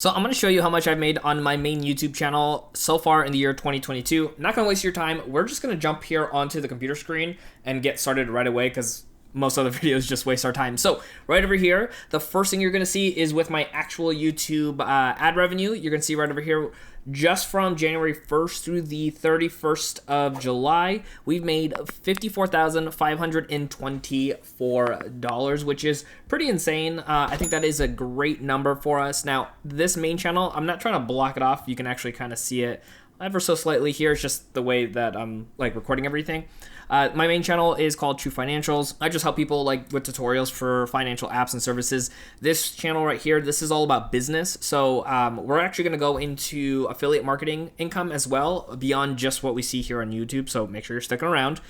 So I'm going to show you how much I've made on my main YouTube channel so far in the year 2022. I'm not going to waste your time. We're just going to jump here onto the computer screen and get started right away because most other videos just waste our time. So right over here, the first thing you're going to see is with my actual YouTube ad revenue. You're going to see right over here, just from January 1st through the 31st of July, we've made $54,524, which is pretty insane. I think that is a great number for us. Now, this main channel, I'm not trying to block it off. You can actually kind of see it ever so slightly here. It's just the way that I'm recording everything. My main channel is called True Financials. I just help people with tutorials for financial apps and services. This channel right here, this is all about business. So we're actually going to go into affiliate marketing income as well, beyond just what we see here on YouTube. So make sure you're sticking around.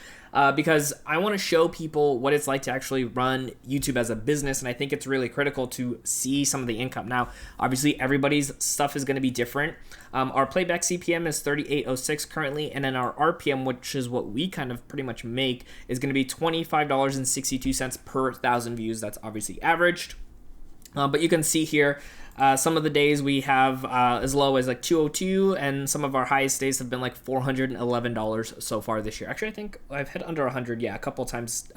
Because I want to show people what it's like to actually run YouTube as a business, and I think it's really critical to see some of the income. Now, obviously, everybody's stuff is going to be different. Our playback CPM is 38.06 currently, and then our RPM, which is what we kind of pretty much make, is going to be $25.62 per 1,000 views. That's obviously averaged. But you can see here, some of the days we have as low as 202, and some of our highest days have been $411 so far this year. Actually, I think I've hit under 100, a couple times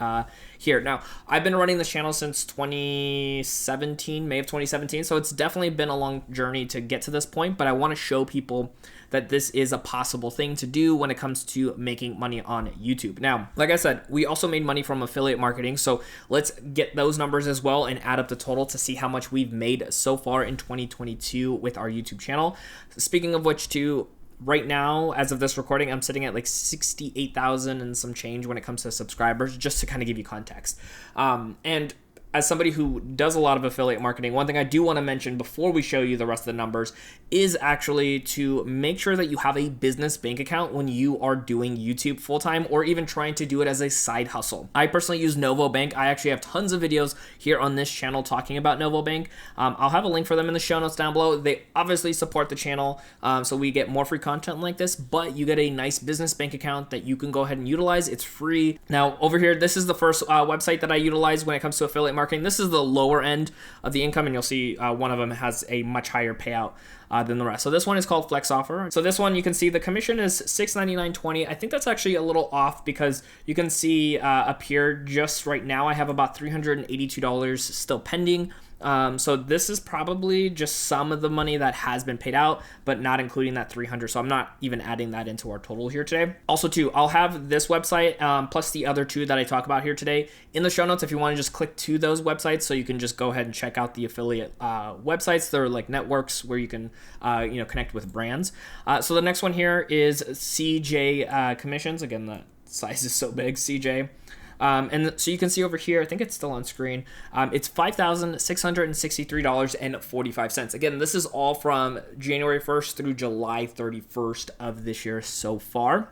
here. Now, I've been running this channel since 2017, May of 2017, so it's definitely been a long journey to get to this point, but I want to show people that this is a possible thing to do when it comes to making money on YouTube. Now, like I said, we also made money from affiliate marketing, so let's get those numbers as well and add up the total to see how much we've made so far in 2022 with our YouTube channel. Speaking of which, too, right now, as of this recording, I'm sitting at 68,000 and some change when it comes to subscribers, just to kind of give you context. And as somebody who does a lot of affiliate marketing, one thing I do want to mention before we show you the rest of the numbers is actually to make sure that you have a business bank account when you are doing YouTube full-time, or even trying to do it as a side hustle. I personally use Novobank. I actually have tons of videos here on this channel talking about Novobank. I'll have a link for them in the show notes down below. They obviously support the channel, so we get more free content like this, but you get a nice business bank account that you can go ahead and utilize. It's free. Now, over here, this is the first website that I utilize when it comes to affiliate marketing. This is the lower end of the income, and you'll see one of them has a much higher payout than the rest. So this one is called Flex Offer. So this one, you can see the commission is $6.9920. I think that's actually a little off because you can see up here just right now I have about $382 still pending. So this is probably just some of the money that has been paid out, but not including that 300. So I'm not even adding that into our total here today. Also too, I'll have this website plus the other two that I talk about here today in the show notes if you want to just click to those websites, so you can just go ahead and check out the affiliate websites. They're like networks where you can connect with brands. So the next one here is CJ Commissions. Again, the size is so big, CJ. And so you can see over here, I think it's still on screen, it's $5,663.45. Again, this is all from January 1st through July 31st of this year so far.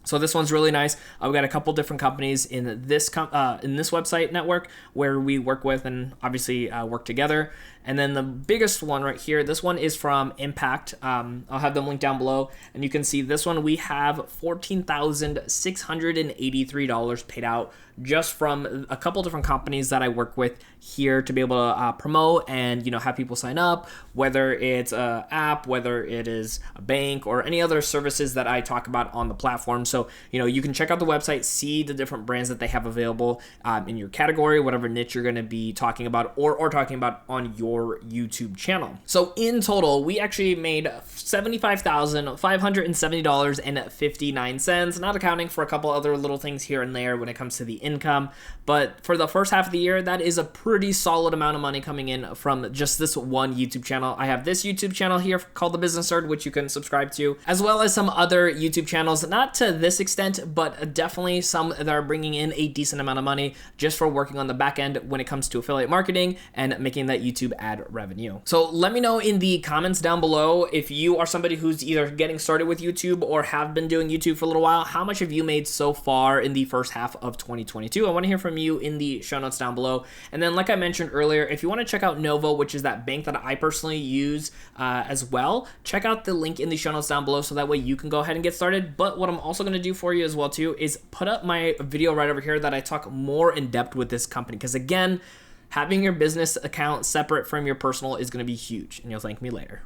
So this one's really nice. We've got a couple different companies in this website network where we work with and obviously work together. And then the biggest one right here, this one is from Impact. I'll have them linked down below. And you can see this one, we have $14,683 paid out just from a couple different companies that I work with here to be able to promote and have people sign up, whether it's an app, whether it is a bank, or any other services that I talk about on the platform. So you can check out the website, see the different brands that they have available in your category, whatever niche you're going to be talking about or talking about on your YouTube channel. So in total, we actually made $75,570.59, not accounting for a couple other little things here and there when it comes to the income. But for the first half of the year, that is a pretty solid amount of money coming in from just this one YouTube channel. I have this YouTube channel here called The Business Nerd, which you can subscribe to, as well as some other YouTube channels, not to this extent, but definitely some that are bringing in a decent amount of money just for working on the back end when it comes to affiliate marketing and making that YouTube ad revenue. So let me know in the comments down below if you are somebody who's either getting started with YouTube or have been doing YouTube for a little while. How much have you made so far in the first half of 2022? I want to hear from you in the show notes down below. And then, like I mentioned earlier, if you want to check out Novo, which is that bank that I personally use as well, check out the link in the show notes down below so that way you can go ahead and get started. But what I'm also going to do for you as well too is put up my video right over here that I talk more in depth with this company, because again, having your business account separate from your personal is going to be huge, and you'll thank me later.